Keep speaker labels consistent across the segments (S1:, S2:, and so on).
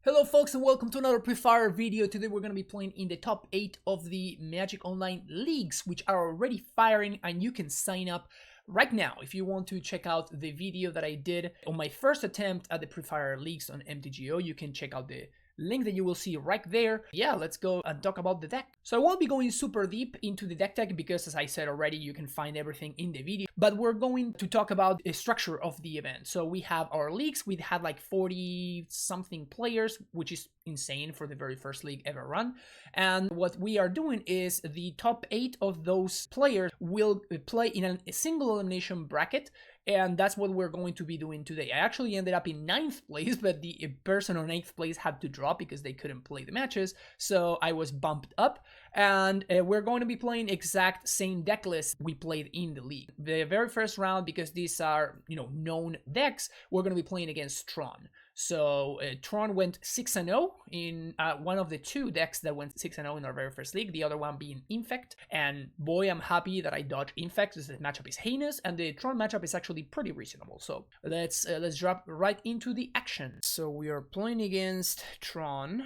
S1: Hello folks and welcome to another PreFIRE video. Today we're going to be playing in the top 8 of the Magic Online leagues, which are already firing, and you can sign up right now if you want to check out the video that I did on my first attempt at the PreFIRE leagues on MTGO. You can check out the link that you will see right there. Yeah, let's go and talk about the deck. So I won't be going super deep into the deck tech because, as I said already, you can find everything in the video. But we're going to talk about the structure of the event. So we have our leagues. We had like 40-something players, which is insane for the very first league ever run. And what we are doing is the top 8 of those players will play in a single elimination bracket. And that's what we're going to be doing today. I actually ended up in 9th place, but the person on 8th place had to drop because they couldn't play the matches. So I was bumped up, and we're going to be playing exact same deck list we played in the league. The very first round, because these are, known decks, we're going to be playing against Tron. So Tron went 6-0 in one of the 2 decks that went 6-0 in our very first league, the other one being Infect. And boy, I'm happy that I dodged Infect because the matchup is heinous and the Tron matchup is actually pretty reasonable. So let's drop right into the action. So we are playing against Tron,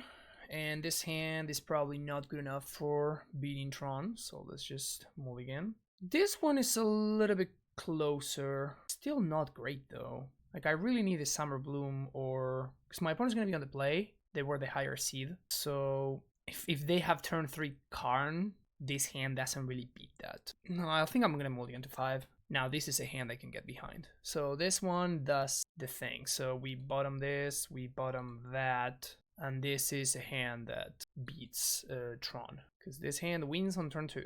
S1: and this hand is probably not good enough for beating Tron. So let's just move again. This one is a little bit closer. Still not great though. Like, I really need a Summer Bloom, or because my opponent's going to be on the play. They were the higher seed. So if they have turn 3 Karn, this hand doesn't really beat that. No, I think I'm going to mulligan to 5. Now, this is a hand I can get behind. So this one does the thing. So we bottom this, we bottom that. And this is a hand that beats Tron, because this hand wins on turn 2.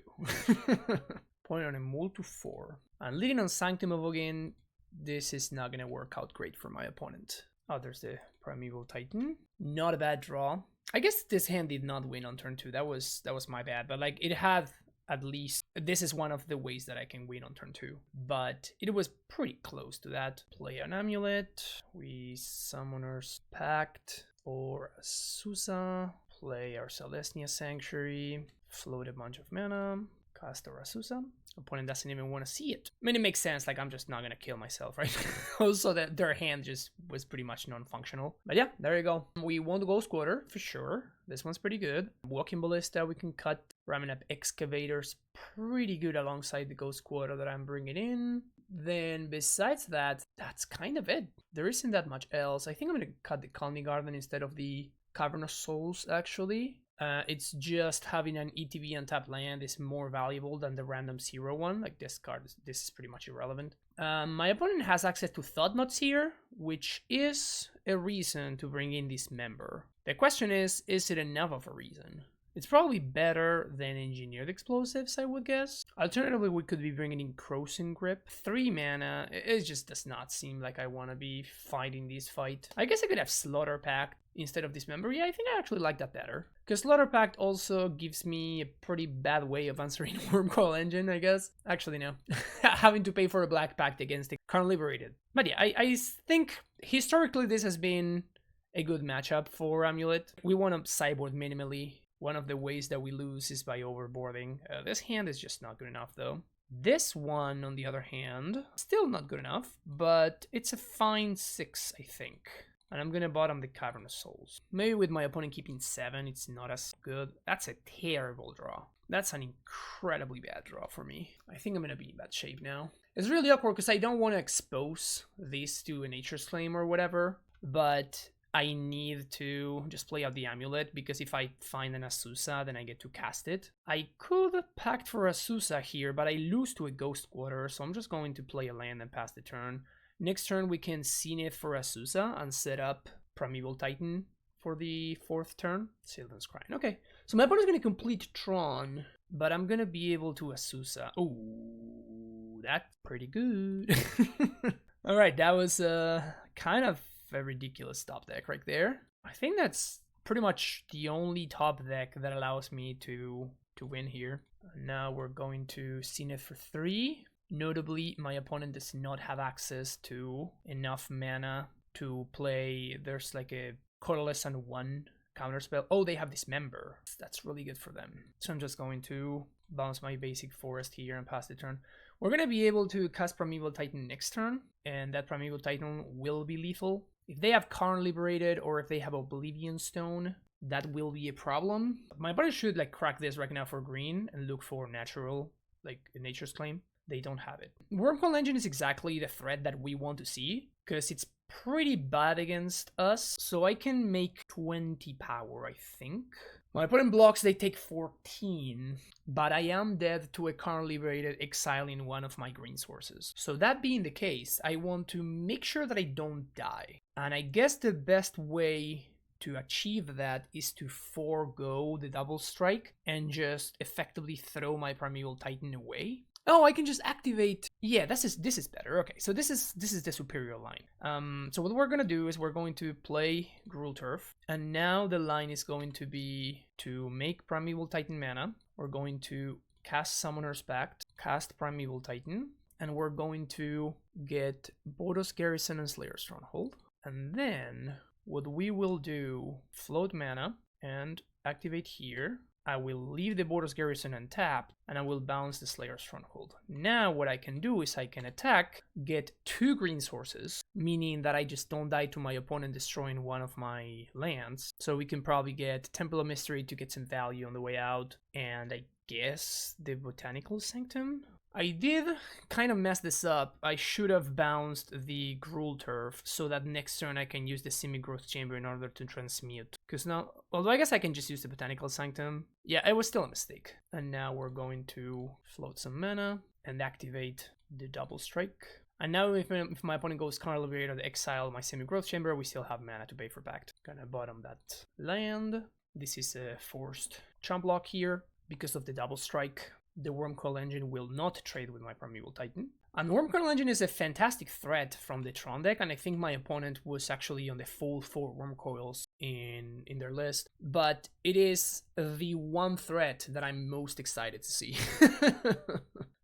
S1: Point on a mul to 4. And leading on Sanctum of Ogin. This is not going to work out great for my opponent. Oh, there's the Primeval Titan. Not a bad draw. I guess this hand did not win on turn 2. That was my bad. But like, it had at least... This is one of the ways that I can win on turn 2. But it was pretty close to that. Play an Amulet. We Summoner's Pact for Azusa. Play our Celestia Sanctuary. Float a bunch of mana. Cast our Azusa. Opponent doesn't even want to see it. I mean, it makes sense. Like, I'm just not gonna kill myself, right? Also, that their hand just was pretty much non-functional. But yeah, there you go. We won the Ghost Quarter for sure. This one's pretty good. Walking Ballista, we can cut. Ramming up Excavators, pretty good alongside the Ghost Quarter that I'm bringing in. Then besides that, that's kind of it. There isn't that much else. I think I'm gonna cut the Calming Garden instead of the Cavern of Souls, actually. It's just having an ETB on tap land is more valuable than the random 0 one. Like, this card, this is pretty much irrelevant. My opponent has access to Thought Knots here, which is a reason to bring in this member. The question is it enough of a reason? It's probably better than Engineered Explosives, I would guess. Alternatively, we could be bringing in Crossing Grip. 3 mana, it just does not seem like I want to be fighting this fight. I guess I could have Slaughter Pact instead of Dismember. Yeah, I think I actually like that better. Because Slaughter Pact also gives me a pretty bad way of answering Wormcoil Engine, I guess. Actually, no. Having to pay for a Black Pact against the Karn Liberated. But yeah, I think historically this has been a good matchup for Amulet. We want to sideboard minimally. One of the ways that we lose is by overboarding. This hand is just not good enough, though. This one, on the other hand, still not good enough, but it's a fine 6, I think. And I'm gonna bottom the Cavern of Souls. Maybe with my opponent keeping 7, it's not as good. That's a terrible draw. That's an incredibly bad draw for me. I think I'm gonna be in bad shape now. It's really awkward because I don't want to expose this to a Nature's Claim or whatever, but I need to just play out the Amulet, because if I find an Azusa, then I get to cast it. I could pact for Azusa here, but I lose to a Ghost Quarter, so I'm just going to play a land and pass the turn. Next turn, we can Zenith for Azusa and set up Primeval Titan for the 4th turn. Sylvan's Crying. Okay, so my opponent's going to complete Tron, but I'm going to be able to Azusa. Oh, that's pretty good. All right, that was kind of a ridiculous top deck right there. I think that's pretty much the only top deck that allows me to win here. Now we're going to Zenith for 3. Notably, my opponent does not have access to enough mana to play. There's like a colorless and 1 counterspell. Oh, they have Dismember. That's really good for them. So I'm just going to bounce my basic forest here and pass the turn. We're going to be able to cast Primeval Titan next turn, and that Primeval Titan will be lethal. If they have Karn Liberated or if they have Oblivion Stone, that will be a problem. My opponent should like crack this right now for green and look for natural, like Nature's Claim. They don't have it. Wormhole Engine is exactly the threat that we want to see, because it's pretty bad against us. So I can make 20 power, I think. My opponent blocks, they take 14, but I am dead to a Karn Liberated exile in one of my green sources. So that being the case, I want to make sure that I don't die. And I guess the best way to achieve that is to forego the double strike and just effectively throw my Primeval Titan away. Oh, I can just activate. Yeah, this is better. Okay, so this is the superior line. So what we're gonna do is we're going to play Gruul Turf, and now the line is going to be to make Primeval Titan mana. We're going to cast Summoner's Pact, cast Primeval Titan, and we're going to get Boros Garrison and Slayer Stronghold, and then what we will do, float mana and activate here. I will leave the Boros Garrison untapped, and I will bounce the Slayer Stronghold. Now what I can do is I can attack, get 2 green sources, meaning that I just don't die to my opponent destroying one of my lands. So we can probably get Temple of Mystery to get some value on the way out, and I guess the Botanical Sanctum? I did kind of mess this up. I should have bounced the Gruul Turf so that next turn I can use the Semi-Growth Chamber in order to transmute. Because now, although I guess I can just use the Botanical Sanctum. Yeah, it was still a mistake. And now we're going to float some mana and activate the Double Strike. And now if my opponent goes Karn Liberated or exile my Semi-Growth Chamber, we still have mana to pay for Pact. Gonna bottom that land. This is a forced chump block here because of the Double Strike. The Wormcoil Engine will not trade with my Primeval Titan. And Wormcoil Engine is a fantastic threat from the Tron deck, and I think my opponent was actually on the full 4 Wormcoils in their list. But it is the one threat that I'm most excited to see.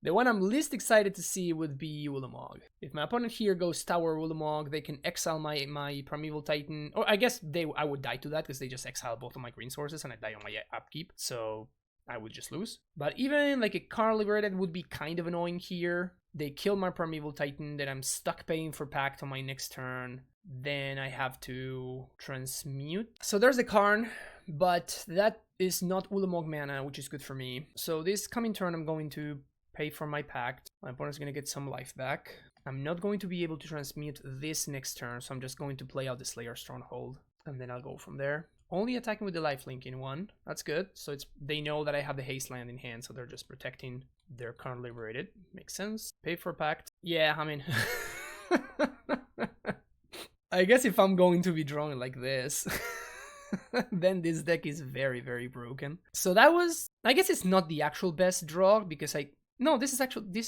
S1: The one I'm least excited to see would be Ulamog. If my opponent here goes Tower Ulamog, they can exile my Primeval Titan. Or I guess I would die to that because they just exile both of my green sources and I die on my upkeep. So I would just lose. But even like a Karn Liberated would be kind of annoying here. They kill my Primeval Titan, then I'm stuck paying for Pact on my next turn. Then I have to transmute. So there's the Karn, but that is not Ulamog mana, which is good for me. So this coming turn I'm going to pay for my Pact. My opponent's going to get some life back. I'm not going to be able to transmute this next turn, so I'm just going to play out the Slayer Stronghold. And then I'll go from there. Only attacking with the lifelink in 1. That's good. So they know that I have the haste land in hand, so they're just protecting their Karn Liberated. Makes sense. Pay for Pact. Yeah, I mean... I guess if I'm going to be drawing like this, then this deck is very, very broken. So that was... I guess it's not the actual best draw, because No, this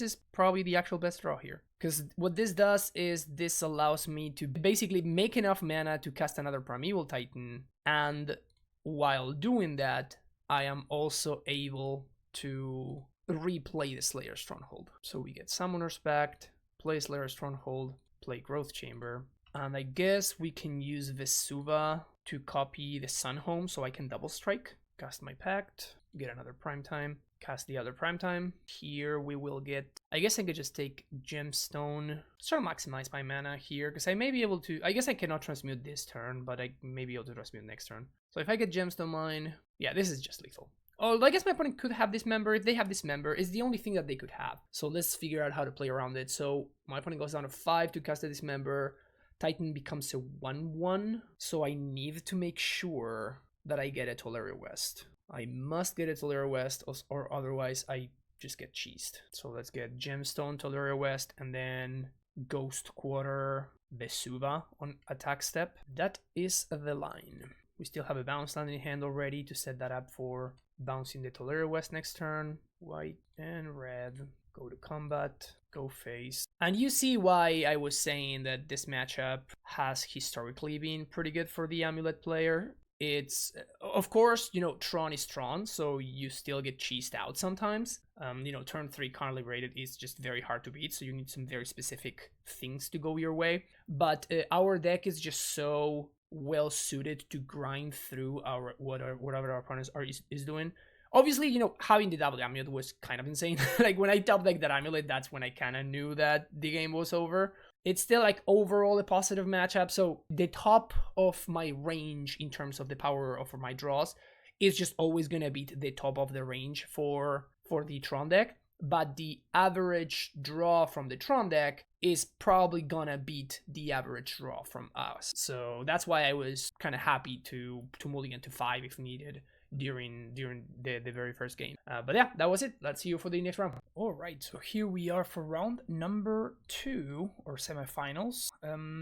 S1: is probably the actual best draw here. Because what this does is this allows me to basically make enough mana to cast another Primeval Titan. And while doing that, I am also able to replay the Slayer Stronghold. So we get Summoner's Pact, play Slayer Stronghold, play Growth Chamber. And I guess we can use Vesuva to copy the Sunhome so I can double strike. Cast my Pact, get another Primetime. Cast the other Primetime. Here we will get... I guess I could just take Gemstone. Try to maximize my mana here, because I may be able to... I guess I cannot transmute this turn, but I may be able to transmute next turn. So if I get Gemstone Mine... Yeah, this is just lethal. Oh, I guess my opponent could have this member. If they have this member, it's the only thing that they could have. So let's figure out how to play around it. So my opponent goes down to 5 to cast this member. Titan becomes a 1/1. So I need to make sure that I get a Tolaria West. I must get a Tolaria West, or otherwise I just get cheesed. So let's get Gemstone, Tolaria West, and then Ghost Quarter, Vesuva on attack step. That is the line. We still have a bounce land in hand already to set that up for bouncing the Tolaria West next turn. White and red. Go to combat. Go face. And you see why I was saying that this matchup has historically been pretty good for the Amulet player. It's, of course, you know, Tron is Tron, so you still get cheesed out sometimes. You know, turn 3 Karn Liberated is just very hard to beat, so you need some very specific things to go your way. But our deck is just so well suited to grind through whatever our opponents is doing. Obviously, you know, having the double Amulet was kind of insane. Like, when I top decked that Amulet, that's when I kind of knew that the game was over. it's still like overall a positive matchup. So the top of my range in terms of the power of my draws is just always gonna beat the top of the range for the Tron deck. But the average draw from the Tron deck is probably gonna beat the average draw from us. So that's why I was kind of happy to mulligan to 5 if needed during the very first game. But yeah, that was it. Let's see you for the next round. All right, so here we are for round number 2 or semifinals.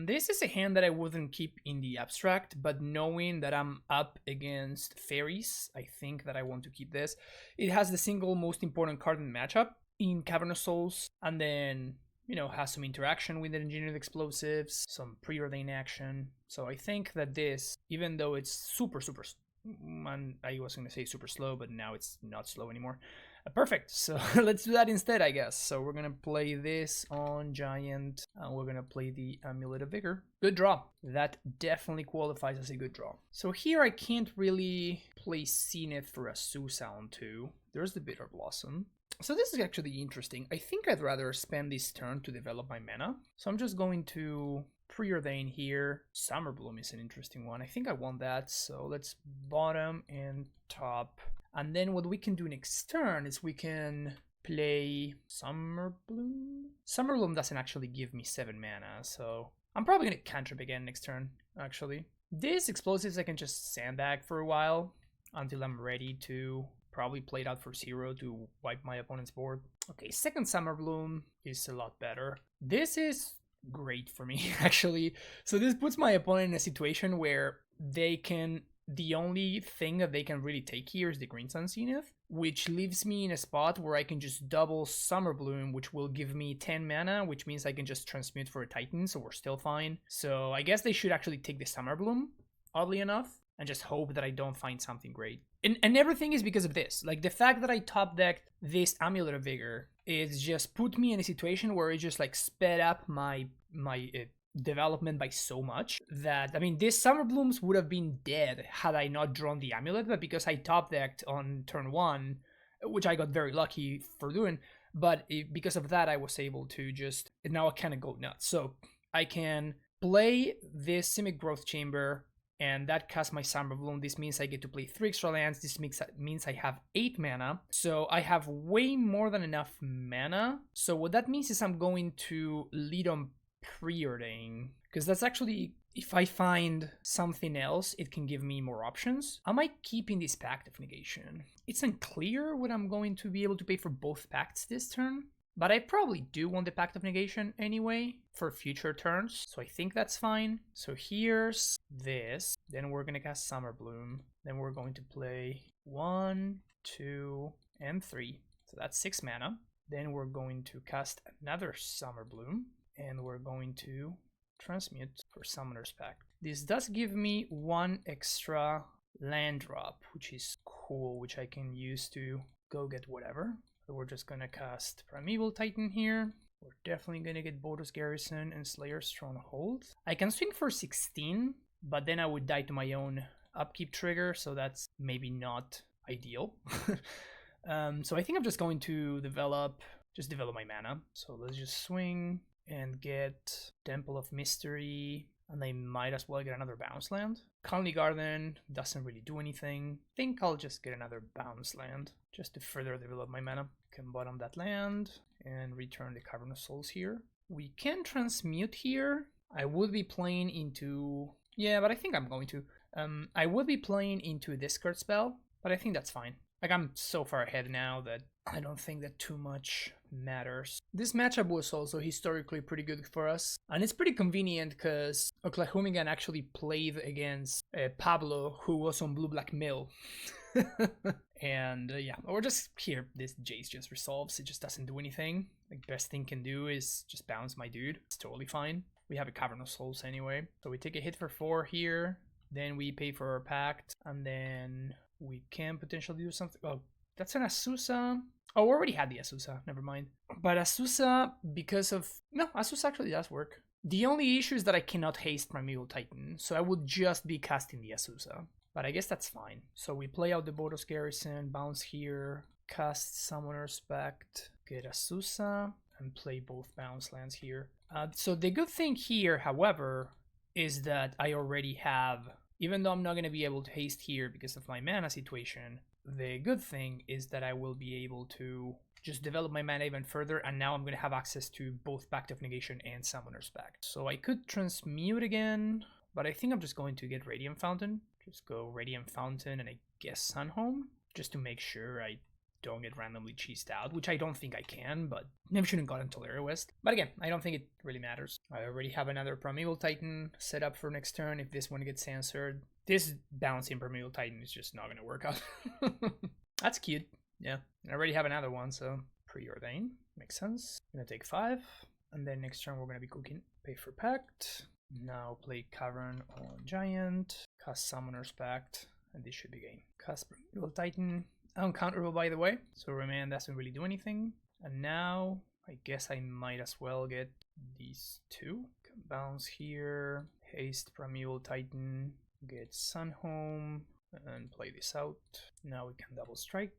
S1: This is a hand that I wouldn't keep in the abstract, but knowing that I'm up against Faeries, I think that I want to keep this. It has the single most important card in the matchup in Cavernous Souls, and then, you know, has some interaction with the engineered explosives, some preordain action. So I think that this, even though it's super and I was gonna say super slow, but now it's not slow anymore. Perfect. So let's do that instead, I guess. So we're gonna play this on Giant, and we're gonna play the Amulet of Vigor. Good draw. That definitely qualifies as a good draw. So here I can't really play Zenith for Azusa on 2. There's the Bitter Blossom. So this is actually interesting. I think I'd rather spend this turn to develop my mana. So I'm just going to preordain here. Summer Bloom is an interesting one. I think I want that. So let's bottom and top. And then what we can do next turn is we can play Summer Bloom. Summer Bloom doesn't actually give me 7 mana, so I'm probably going to cantrip again next turn, actually. These explosives I can just sandbag for a while until I'm ready to probably play it out for 0 to wipe my opponent's board. Okay, second Summer Bloom is a lot better. This is great for me, actually. So this puts my opponent in a situation where they can... The only thing that they can really take here is the Green Sun Zenith, which leaves me in a spot where I can just double Summer Bloom, which will give me 10 mana, which means I can just transmute for a Titan, so we're still fine. So I guess they should actually take the Summer Bloom, oddly enough, and just hope that I don't find something great. And everything is because of this. Like, the fact that I top decked this Amulet of Vigor is just put me in a situation where it just like sped up my development by so much that, I mean, this Summer Blooms would have been dead had I not drawn the Amulet, but because I top decked on turn 1, which I got very lucky for doing, but because of that I was able to just, now I kind of go nuts. So I can play this Simic Growth Chamber, and that casts my Summer Bloom. This means I get to play 3 extra lands. This means I have 8 mana. So I have way more than enough mana. So what that means is I'm going to lead on preordain, because that's actually, if I find something else, it can give me more options. Am I keeping this Pact of Negation? It's unclear what I'm going to be able to pay for both pacts this turn, but I probably do want the Pact of Negation anyway for future turns, so I think that's fine. So here's this, then we're gonna cast Summer Bloom, then we're going to play 1, 2, and 3, so that's 6 mana. Then we're going to cast another Summer Bloom, and we're going to transmute for Summoner's Pact. This does give me 1 extra land drop, which is cool, which I can use to go get whatever. So we're just gonna cast Primeval Titan here. We're definitely gonna get Bodos Garrison and Slayer Stronghold. I can swing for 16, but then I would die to my own upkeep trigger, so that's maybe not ideal. So I think I'm just going to develop my mana. So let's just swing and get Temple of Mystery, and I might as well get another bounce land. Colony Garden doesn't really do anything. I think I'll just get another bounce land just to further develop my mana. Can bottom that land and return the Cavernous Souls here. We can transmute here. I would be playing into... Yeah, but I think I'm going to. I would be playing into a discard spell, but I think that's fine. Like, I'm so far ahead now that I don't think that too much matters. This matchup was also historically pretty good for us, and it's pretty convenient because Oklahomigan actually played against Pablo, who was on Blue-Black Mill. And yeah, or just here, this Jace just resolves. It just doesn't do anything. Like, best thing can do is just bounce my dude. It's totally fine. We have a Cavernous Souls anyway. So we take a hit for 4 here, then we pay for our Pact, and then we can potentially do something. Oh, that's an Azusa. Oh, we already had the Azusa, never mind. But Azusa, because of... No, Azusa actually does work. The only issue is that I cannot haste Primeval Titan, so I would just be casting the Azusa. But I guess that's fine. So we play out the Bodos Garrison, bounce here, cast Summoner's Pact, get Azusa, and play both bounce lands here. So the good thing here, however, is that I already have, even though I'm not going to be able to haste here because of my mana situation, the good thing is that I will be able to just develop my mana even further, and now I'm going to have access to both Pact of Negation and Summoner's Pact. So I could transmute again, but I think I'm just going to get Radiant Fountain. Just go Radiant Fountain and I guess Sunhome, just to make sure I don't get randomly cheesed out, which I don't think I can, but never should have gotten Tolera West. But again, I don't think it really matters. I already have another Primeval Titan set up for next turn if this one gets answered. This bouncing Primeval Titan is just not going to work out. That's cute. Yeah, I already have another one, so Preordain. Makes sense. I'm going to take 5, and then next turn we're going to be cooking. Pay for Pact. Now play Cavern on Giant. Cast Summoner's Pact, and this should be game. Cast Primeval Titan. Uncounterable, by the way, so Remand doesn't really do anything. And now I guess I might as well get these two. Can bounce here, haste Primeval Titan, get Sunhome, and play this out. Now we can double strike,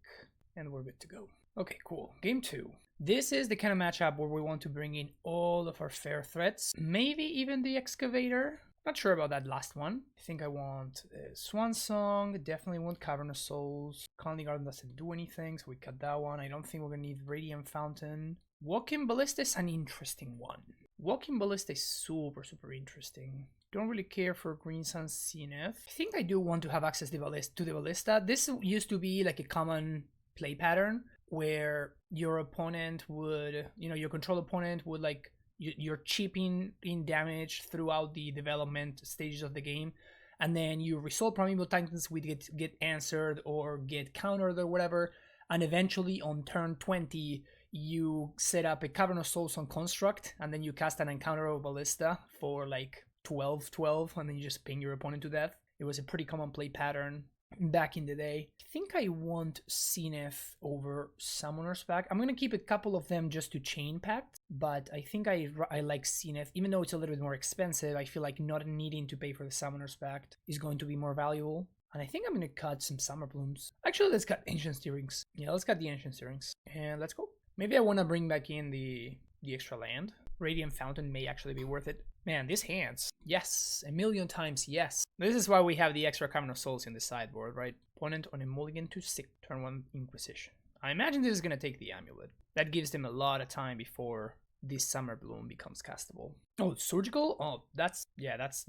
S1: and we're good to go. Okay, cool. Game 2. This is the kind of matchup where we want to bring in all of our fair threats, maybe even the Excavator. Not sure about that last one. I think I want Swan Song, definitely want Cavern of Souls. Colony Garden doesn't do anything, so we cut that one. I don't think we're gonna need Radiant Fountain. Walking Ballista is an interesting one. Walking Ballista is super interesting. Don't really care for Green Sun Zenith. I think I do want to have access to the Ballista. This used to be like a common play pattern where your opponent would, your control opponent would like, you're chipping in damage throughout the development stages of the game, and then you resolve Primeval Titans with get answered or get countered or whatever, and eventually on turn 20 you set up a Cavern of Souls on Construct, and then you cast an Uncounterable Ballista for like 12/12, and then you just ping your opponent to death. It was a pretty common play pattern back in the day. I think I want Zenith over Summoner's Pact. I'm gonna keep a couple of them just to chain pact, but I think I like Zenith. Even though it's a little bit more expensive, I feel like not needing to pay for the Summoner's Pact is going to be more valuable. And I think I'm gonna cut some Summer Blooms. Actually, let's cut Ancient Stirrings. Yeah, let's cut the Ancient Stirrings. And let's go. Maybe I want to bring back in the extra land. Radiant Fountain may actually be worth it. Man, these hands. Yes, a million times yes. This is why we have the extra Cavern of Souls in the sideboard, right? Opponent on a mulligan to 6, turn 1 Inquisition. I imagine this is going to take the Amulet. That gives them a lot of time before this Summer Bloom becomes castable. Oh, Surgical? Oh, that's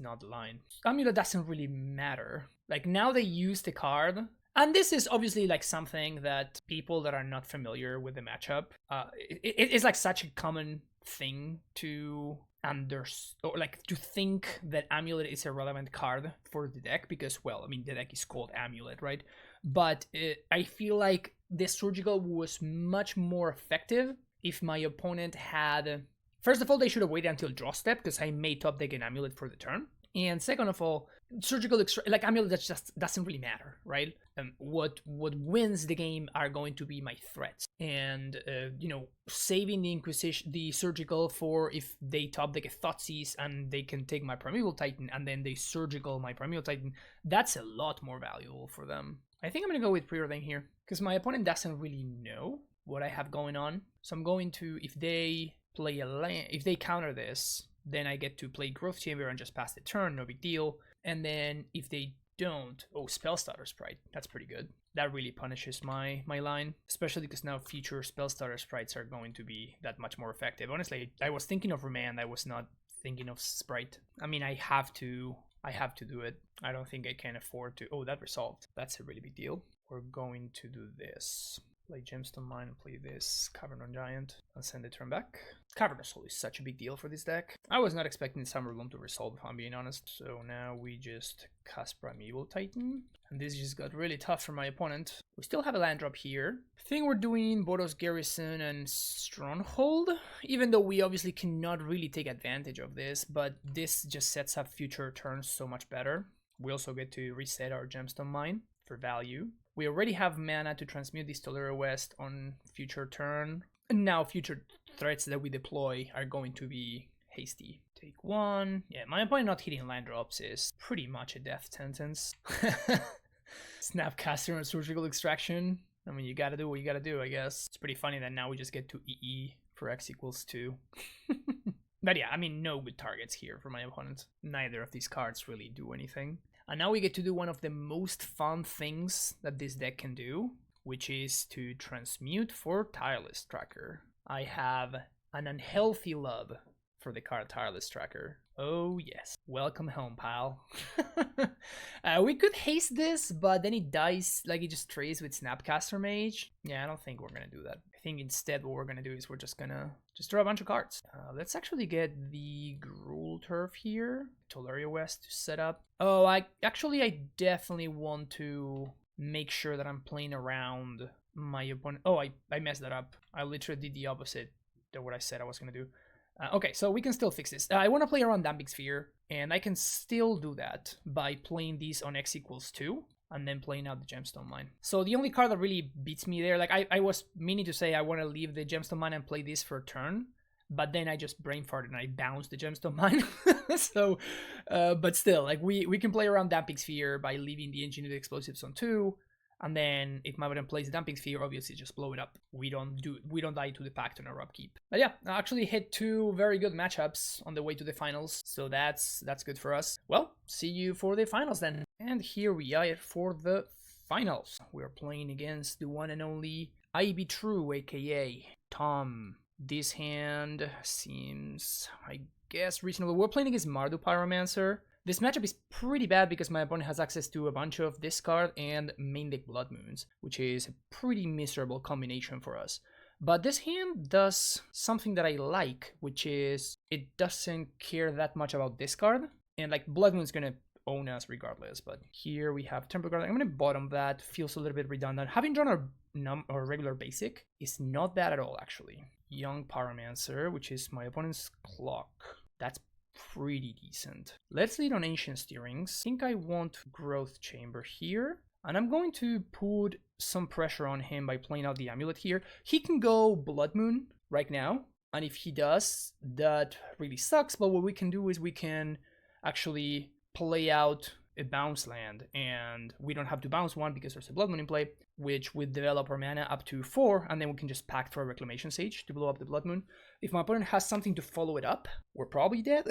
S1: not the line. Amulet doesn't really matter. Like, now they use the card. And this is obviously like something that people that are not familiar with the matchup, it's like such a common thing to or like to think that Amulet is a relevant card for the deck because, well, I mean, the deck is called Amulet, right? But I feel like the Surgical was much more effective if my opponent had... First of all, they should have waited until draw step because I may top deck an Amulet for the turn. And second of all, Surgical like Amulet, that just doesn't really matter, right? What wins the game are going to be my threats, and saving the Inquisition, the Surgical for if they top deck a Thoughtseize and they can take my Primeval Titan and then they Surgical my Primeval Titan. That's a lot more valuable for them. I think I'm gonna go with Preordain here because my opponent doesn't really know what I have going on. So I'm going to, if they play a land, if they counter this, then I get to play Growth Chamber and just pass the turn, no big deal. And then if they don't, oh, Spellstarter Sprite, that's pretty good. That really punishes my line, especially because now future Spellstarter Sprites are going to be that much more effective. Honestly, I was thinking of Remand, I was not thinking of Sprite. I mean, I have to do it. I don't think I can afford to. Oh, that resolved. That's a really big deal. We're going to do this. Play Gemstone Mine and play this Cavern on Giant and send the turn back. Cavern of Soul is such a big deal for this deck. I was not expecting Summer Bloom to resolve, if I'm being honest. So now we just cast Primeval Titan. And this just got really tough for my opponent. We still have a land drop here. I think we're doing Boros Garrison and Stronghold. Even though we obviously cannot really take advantage of this. But this just sets up future turns so much better. We also get to reset our Gemstone Mine for value. We already have mana to transmute this Tolera West on future turn. And now future threats that we deploy are going to be hasty. Take 1. Yeah, my opponent not hitting land drops is pretty much a death sentence. Snapcaster and Surgical Extraction. I mean, you gotta do what you gotta do, I guess. It's pretty funny that now we just get to EE for X equals 2. But yeah, I mean, no good targets here for my opponent. Neither of these cards really do anything. And now we get to do one of the most fun things that this deck can do, which is to transmute for Tireless Tracker. I have an unhealthy love for the card Tireless Tracker. Oh yes, welcome home, pal. We could haste this, but then it dies, like it just trays with Snapcaster Mage. Yeah, I don't think we're gonna do that. I think instead what we're gonna do is we're just gonna draw a bunch of cards. Let's actually get the Gruul Turf here, Tolaria West to set up. Oh, I definitely want to make sure that I'm playing around my opponent. Oh, I messed that up. I literally did the opposite of what I said I was gonna do. Okay, so we can still fix this. I want to play around Damping Sphere, and I can still do that by playing these on X equals 2, and then playing out the Gemstone Mine. So the only card that really beats me there, like I was meaning to say I want to leave the Gemstone Mine and play this for a turn, but then I just brain farted and I bounced the Gemstone Mine. So, but still, like we can play around Damping Sphere by leaving the Engineered Explosives on 2, and then if my opponent plays the Damping Sphere, obviously just blow it up. We don't die to the Pact on our upkeep. But yeah, I actually hit 2 very good matchups on the way to the finals, so that's good for us. Well, see you for the finals then. And here we are for the finals. We're playing against the one and only IB True, aka Tom. This hand seems, I guess, reasonable. We're playing against Mardu Pyromancer. This matchup is pretty bad because my opponent has access to a bunch of this card and main deck Blood Moons, which is a pretty miserable combination for us. But this hand does something that I like, which is it doesn't care that much about this card. And like Blood Moon's gonna own us regardless, but here we have Temple Guard. I'm gonna bottom that, feels a little bit redundant. Having drawn our regular basic is not bad at all, actually. Young Pyromancer, which is my opponent's clock. That's pretty decent. Let's lead on Ancient Steerings. I think I want Growth Chamber here. And I'm going to put some pressure on him by playing out the Amulet here. He can go Blood Moon right now. And if he does, that really sucks. But what we can do is we can actually play out a bounce land. And we don't have to bounce one because there's a Blood Moon in play, which would develop our mana up to 4. And then we can just pack for a Reclamation Sage to blow up the Blood Moon. If my opponent has something to follow it up, we're probably dead.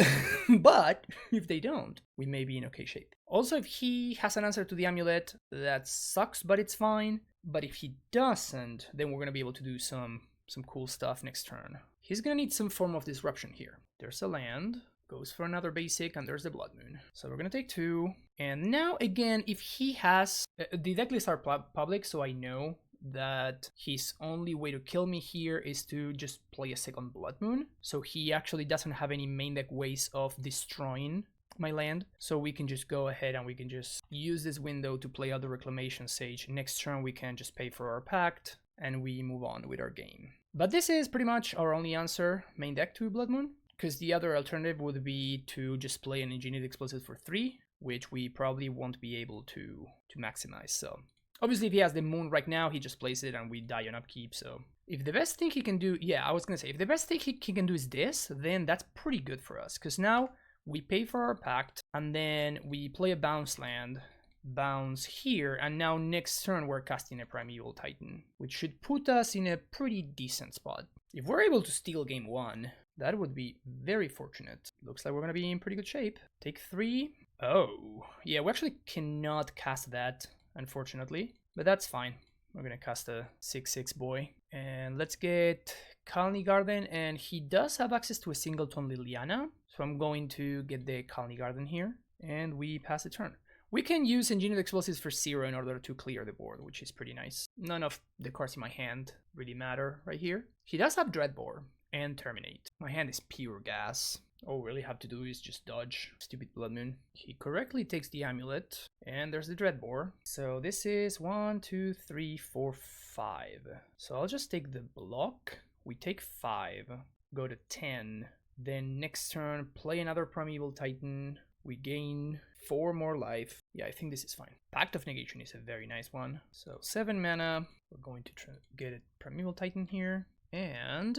S1: But if they don't, we may be in okay shape. Also, if he has an answer to the Amulet, that sucks, but it's fine. But if he doesn't, then we're going to be able to do some cool stuff next turn. He's going to need some form of disruption here. There's a land, goes for another basic, and there's the Blood Moon. So we're going to take 2. And now, again, if he has... the deck lists are public, so I know that his only way to kill me here is to just play a second Blood Moon. So he actually doesn't have any main deck ways of destroying my land. So we can just go ahead and we can just use this window to play out the Reclamation Sage. Next turn we can just pay for our Pact and we move on with our game. But this is pretty much our only answer main deck to Blood Moon, because the other alternative would be to just play an Engineered Explosive for 3, which we probably won't be able to maximize. So obviously, if he has the Moon right now, he just plays it and we die on upkeep. So if the best thing he can do, yeah, I was going to say, if the best thing he can do is this, then that's pretty good for us. Because now we pay for our Pact and then we play a bounce land, bounce here. And now next turn, we're casting a Primeval Titan, which should put us in a pretty decent spot. If we're able to steal game 1, that would be very fortunate. Looks like we're going to be in pretty good shape. Take 3. Oh, yeah, we actually cannot cast that, unfortunately, but that's fine. We're gonna cast a 6/6 boy, and let's get Colony Garden, and he does have access to a Singleton Liliana, so I'm going to get the Colony Garden here, and we pass the turn. We can use Engineered Explosives for 0 in order to clear the board, which is pretty nice. None of the cards in my hand really matter right here. He does have Dreadbore and Terminate. My hand is pure gas. All we really have to do is just dodge stupid Blood Moon. He correctly takes the Amulet, and there's the Dreadbore. So this is 1, 2, 3, 4, 5. So I'll just take the block. We take 5, go to 10. Then next turn, play another Primeval Titan. We gain 4 more life. Yeah, I think this is fine. Pact of Negation is a very nice one. So 7 mana. We're going to get a Primeval Titan here. And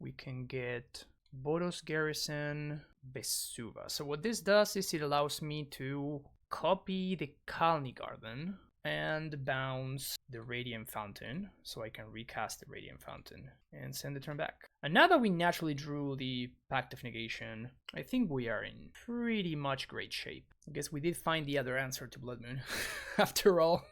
S1: we can get Boros Garrison, Vesuva. So what this does is it allows me to copy the Colony Garden and bounce the Radiant Fountain, so I can recast the Radiant Fountain and send the turn back. And now that we naturally drew the Pact of Negation, I think we are in pretty much great shape. I guess we did find the other answer to Blood Moon, after all.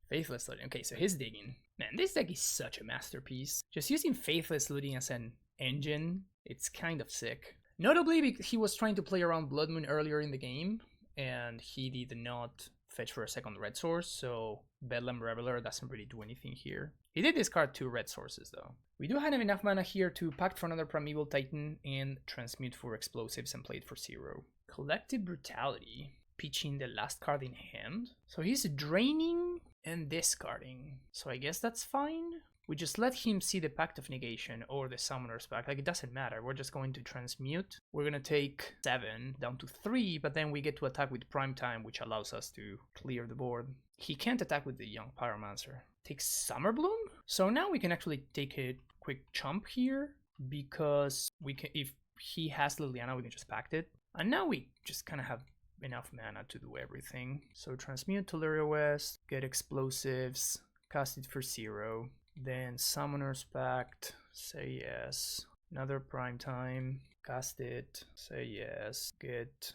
S1: Faithless Looting. Okay, so he's digging. Man, this deck is such a masterpiece. Just using Faithless Looting as an engine, it's kind of sick. Notably, because he was trying to play around Blood Moon earlier in the game, and he did not fetch for a second red source, so Bedlam Reveler doesn't really do anything here. He did discard 2 red sources though. We do have enough mana here to pact for another Primeval Titan and transmute for explosives and play it for 0. Collective Brutality, pitching the last card in hand. So he's draining and discarding. So I guess that's fine. We just let him see the Pact of Negation or the Summoner's Pact. Like, it doesn't matter. We're just going to transmute. We're going to take 7 down to 3, but then we get to attack with Prime Time, which allows us to clear the board. He can't attack with the Young Pyromancer. Takes Summerbloom? So now we can actually take a quick chump here, because we can, if he has Liliana, we can just pact it. And now we just kind of have enough mana to do everything. So transmute Teleria West, get explosives, cast it for 0. Then Summoner's Pact, say yes. Another Prime Time, cast it, say yes. Get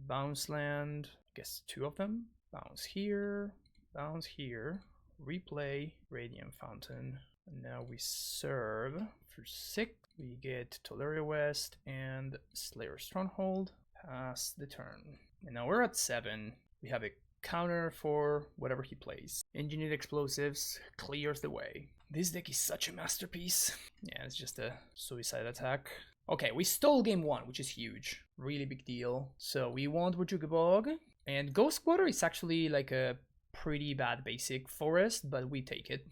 S1: Bounce Land, guess 2 of them. Bounce here, replay Radiant Fountain. And now we serve for 6. We get Teleria West and Slayer Stronghold. Pass the turn. And now we're at 7. We have a counter for whatever he plays. Engineered Explosives clears the way. This deck is such a masterpiece. Yeah, it's just a suicide attack. Okay, we stole game 1, which is huge. Really big deal. So we want Verjuga Bog. And Ghost Quarter is actually like a pretty bad basic forest, but we take it.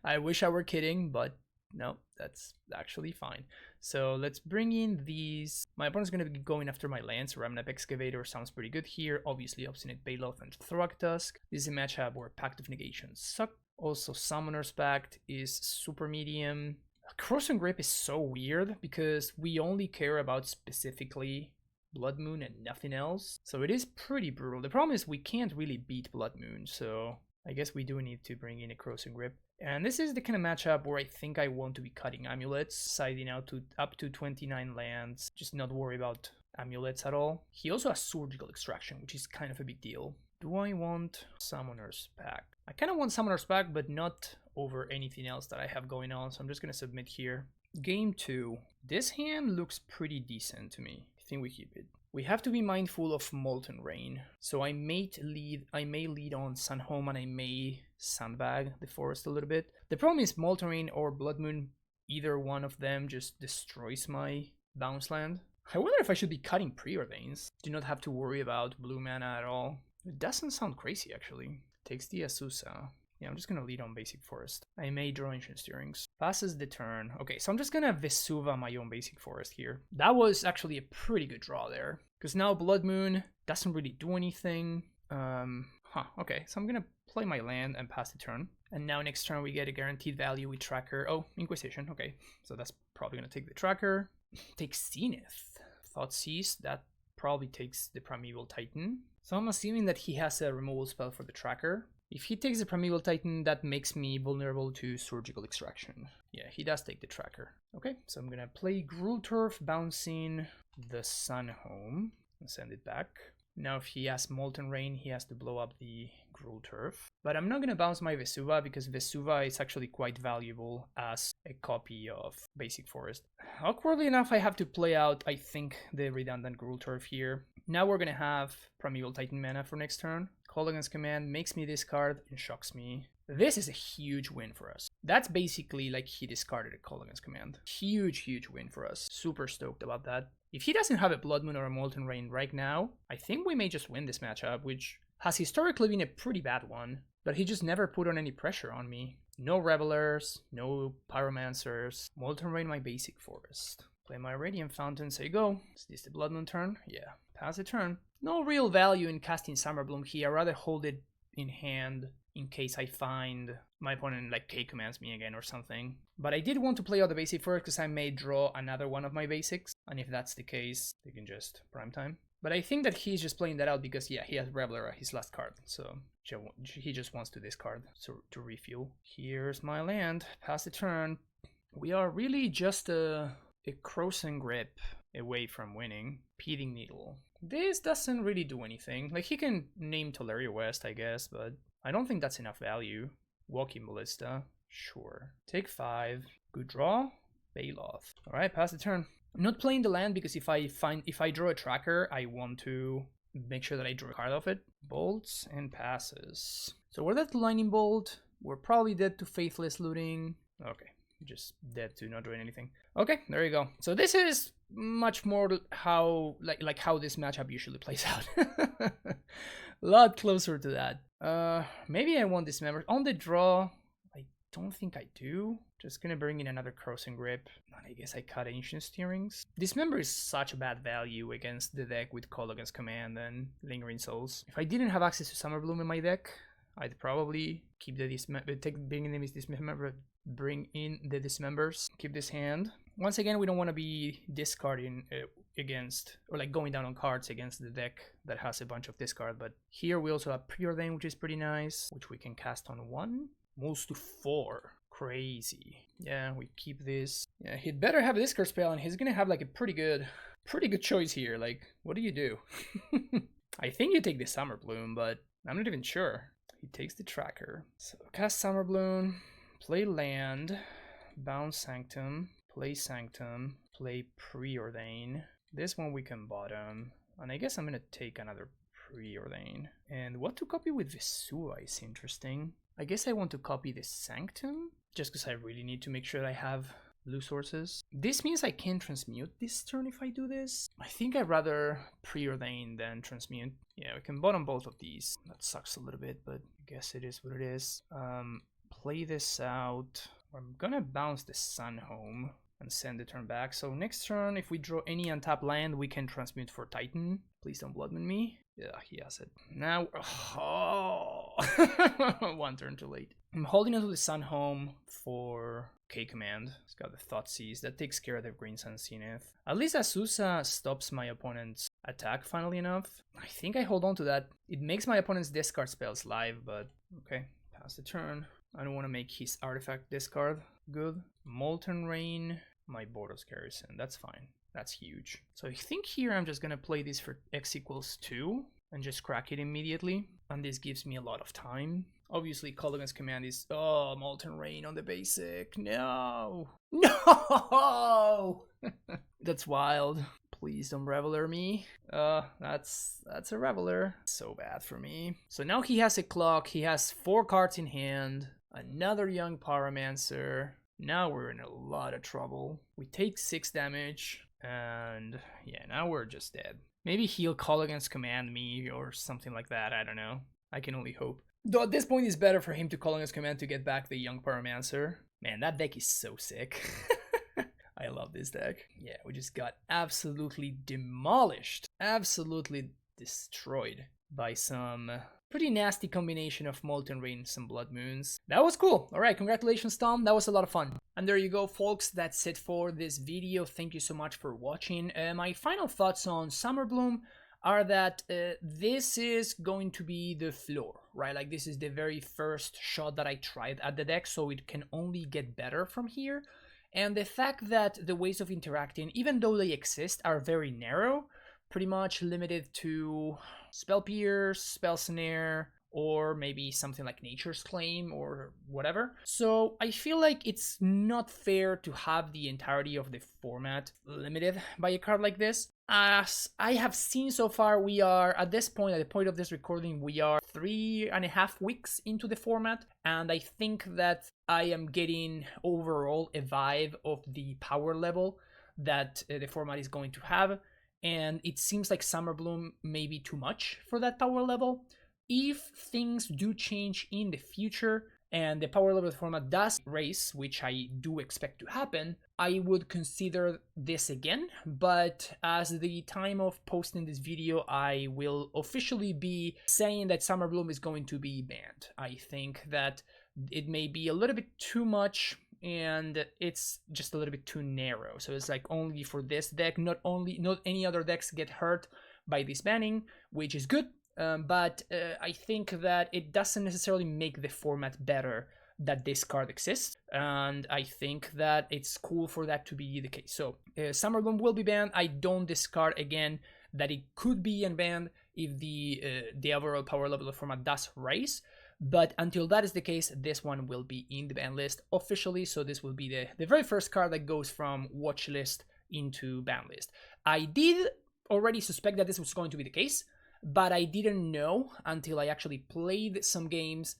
S1: I wish I were kidding, but no, that's actually fine. So let's bring in these. My opponent's going to be going after my lands. Remnant Excavator sounds pretty good here. Obviously, Obstinate Baloth and Throgtusk. This is a matchup where Pact of Negation suck. Also, Summoner's Pact is super medium. Cross and Grip is so weird because we only care about specifically Blood Moon and nothing else. So it is pretty brutal. The problem is we can't really beat Blood Moon, so I guess we do need to bring in a Cross and Grip. And this is the kind of matchup where I think I want to be cutting Amulets, siding out to up to 29 lands, just not worry about Amulets at all. He also has Surgical Extraction, which is kind of a big deal. Do I want Summoner's Pact? I kind of want Summoner's Pact, but not over anything else that I have going on, so I'm just going to submit here. Game 2. This hand looks pretty decent to me. I think we keep it. We have to be mindful of Molten Rain, so I may lead on Sunhome and I may sandbag the forest a little bit. The problem is Molten Rain or Blood Moon, either one of them just destroys my bounce land. I wonder if I should be cutting Preordains. Do not have to worry about blue mana at all. It doesn't sound crazy actually. Takes the Azusa. Yeah, I'm just gonna lead on basic forest. I may draw Ancient Stirrings. Passes the turn. Okay, so I'm just gonna Vesuva my own basic forest here. That was actually a pretty good draw there. Because now Blood Moon doesn't really do anything. Okay, so I'm gonna play my land and pass the turn. And now next turn we get a guaranteed value with Tracker. Oh, Inquisition, okay. So that's probably gonna take the Tracker. Takes Zenith. Thoughtseize, that probably takes the Primeval Titan. So I'm assuming that he has a removal spell for the Tracker. If he takes the Primeval Titan, that makes me vulnerable to Surgical Extraction. Yeah, he does take the Tracker. Okay, so I'm gonna play Gruul Turf, bouncing the Sunhome, and send it back. Now if he has Molten Rain, he has to blow up the Gruul Turf. But I'm not gonna bounce my Vesuva, because Vesuva is actually quite valuable as a copy of Basic Forest. Awkwardly enough, I have to play out, I think, the redundant Gruul Turf here. Now we're gonna have Primeval Titan mana for next turn. Kolaghan's Command makes me discard and shocks me. This is a huge win for us. That's basically like he discarded a Kolaghan's Command. Huge, huge win for us. Super stoked about that. If he doesn't have a Blood Moon or a Molten Rain right now, I think we may just win this matchup, which has historically been a pretty bad one, but he just never put on any pressure on me. No Revelers, no Pyromancers, Molten Rain my basic forest. Play my Radiant Fountain, say go. Is this the Blood Moon turn? Yeah. Pass the turn. No real value in casting Summerbloom here. I'd rather hold it in hand in case I find my opponent like K-commands me again or something. But I did want to play out the basic first because I may draw another one of my basics. And if that's the case, they can just prime time. But I think that he's just playing that out because, yeah, he has Reveler, his last card. So he just wants to discard to refuel. Here's my land. Pass the turn. We are really just a Crossing Grip away from winning. Peating Needle. This doesn't really do anything. Like, he can name Tolaria West, I guess, but I don't think that's enough value. Walking Ballista. Sure. Take 5. Good draw. Bailoff. Alright, pass the turn. I'm not playing the land because if I draw a tracker, I want to make sure that I draw a card off it. Bolts and passes. So we're dead to Lightning Bolt. We're probably dead to Faithless Looting. Okay, just dead to not doing anything. Okay, there you go. So this is much more how like how this matchup usually plays out. A lot closer to that. Maybe I want Dismember on the draw. I don't think I do. Just gonna bring in another Crossing Grip. And I guess I cut Ancient Steerings. Dismember is such a bad value against the deck with Call Against Command and Lingering Souls. If I didn't have access to Summer Bloom in my deck, I'd probably keep the bring in the Dismembers. Keep this hand. Once again, we don't want to be discarding against, or like going down on cards against the deck that has a bunch of discard. But here we also have Preordain, which is pretty nice, which we can cast on 1. Moves to 4. Crazy. Yeah, we keep this. Yeah, he'd better have a discard spell, and he's gonna have like a pretty good choice here. Like, what do you do? I think you take the Summer Bloom, but I'm not even sure. He takes the tracker. So cast Summer Bloom, play land, bounce Sanctum, play Sanctum, play Preordain. This one we can bottom, and I guess I'm gonna take another Preordain. And what to copy with Vesua is interesting. I guess I want to copy the Sanctum, just because I really need to make sure I have blue sources. This means I can transmute this turn if I do this. I think I'd rather Preordain than transmute. Yeah, we can bottom both of these. That sucks a little bit, but I guess it is what it is. Play this out. I'm gonna bounce the Sun home and send the turn back. So next turn, if we draw any untapped land, we can transmute for Titan. Please don't Bloodman me. Yeah, he has it. Now, oh, 1 turn too late. I'm holding onto the Sun home for K-Command. It's got the Thoughtseize. That takes care of the Green Sun Zenith. At least Azusa stops my opponent's attack, funnily enough. I think I hold on to that. It makes my opponent's discard spells live, but okay. Pass the turn. I don't want to make his artifact discard. Good. Molten Rain. My Boros Garrison. That's fine. That's huge. So I think here I'm just going to play this for x equals 2 and just crack it immediately. And this gives me a lot of time. Obviously, Call Against Command is... Oh, Molten Rain on the basic. No! No! That's wild. Please don't Reveler me. That's a Reveler. So bad for me. So now he has a clock. He has 4 cards in hand. Another young Pyromancer. Now we're in a lot of trouble. We take 6 damage. And yeah, now we're just dead. Maybe he'll Call Against Command me or something like that. I don't know. I can only hope. Though at this point it's better for him to Call Against Command to get back the young Pyromancer. Man, that deck is so sick. I love this deck. Yeah, we just got absolutely demolished. Absolutely destroyed by some pretty nasty combination of Molten Rain and some Blood Moons. That was cool. Alright, congratulations, Tom. That was a lot of fun. And there you go, folks. That's it for this video. Thank you so much for watching. My final thoughts on Summer Bloom are that this is going to be the floor, right? Like, this is the very first shot that I tried at the deck, so it can only get better from here. And the fact that the ways of interacting, even though they exist, are very narrow, pretty much limited to Spell Pierce, Spell Snare, or maybe something like Nature's Claim or whatever. So I feel like it's not fair to have the entirety of the format limited by a card like this. As I have seen so far, we are, at this point, at the point of this recording, we are 3.5 weeks into the format, and I think that I am getting overall a vibe of the power level that the format is going to have, and it seems like Summer Bloom may be too much for that power level. If things do change in the future, and the power level of the format does raise, which I do expect to happen, I would consider this again. But as the time of posting this video, I will officially be saying that Summer Bloom is going to be banned. I think that it may be a little bit too much, and it's just a little bit too narrow. So it's like only for this deck, not any other decks get hurt by this banning, which is good. But I think that it doesn't necessarily make the format better that this card exists, and I think that it's cool for that to be the case. So Summer Bloom will be banned. I don't discard again that it could be unbanned if the overall power level of the format does rise, but until that is the case, this one will be in the ban list officially. So this will be the very first card that goes from watch list into ban list. I did already suspect that this was going to be the case, but I didn't know until I actually played some games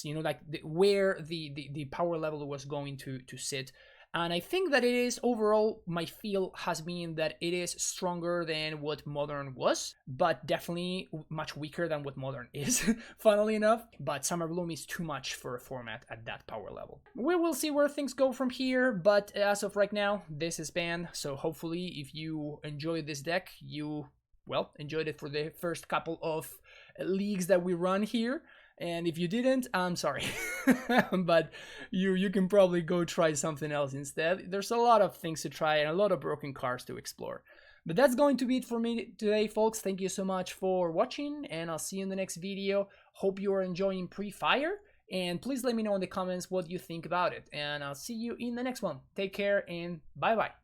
S1: like where the power level was going to sit. And I think that it is, overall, my feel has been that it is stronger than what Modern was, but definitely much weaker than what Modern is, funnily enough. But Summer Bloom is too much for a format at that power level. We will see where things go from here, but as of right now, this is banned. So hopefully, if you enjoyed this deck, you, well, enjoyed it for the first couple of leagues that we run here. And if you didn't, I'm sorry, but you can probably go try something else instead. There's a lot of things to try and a lot of broken cards to explore. But that's going to be it for me today, folks. Thank you so much for watching, and I'll see you in the next video. Hope you are enjoying PreFIRE, and please let me know in the comments what you think about it. And I'll see you in the next one. Take care, and bye-bye.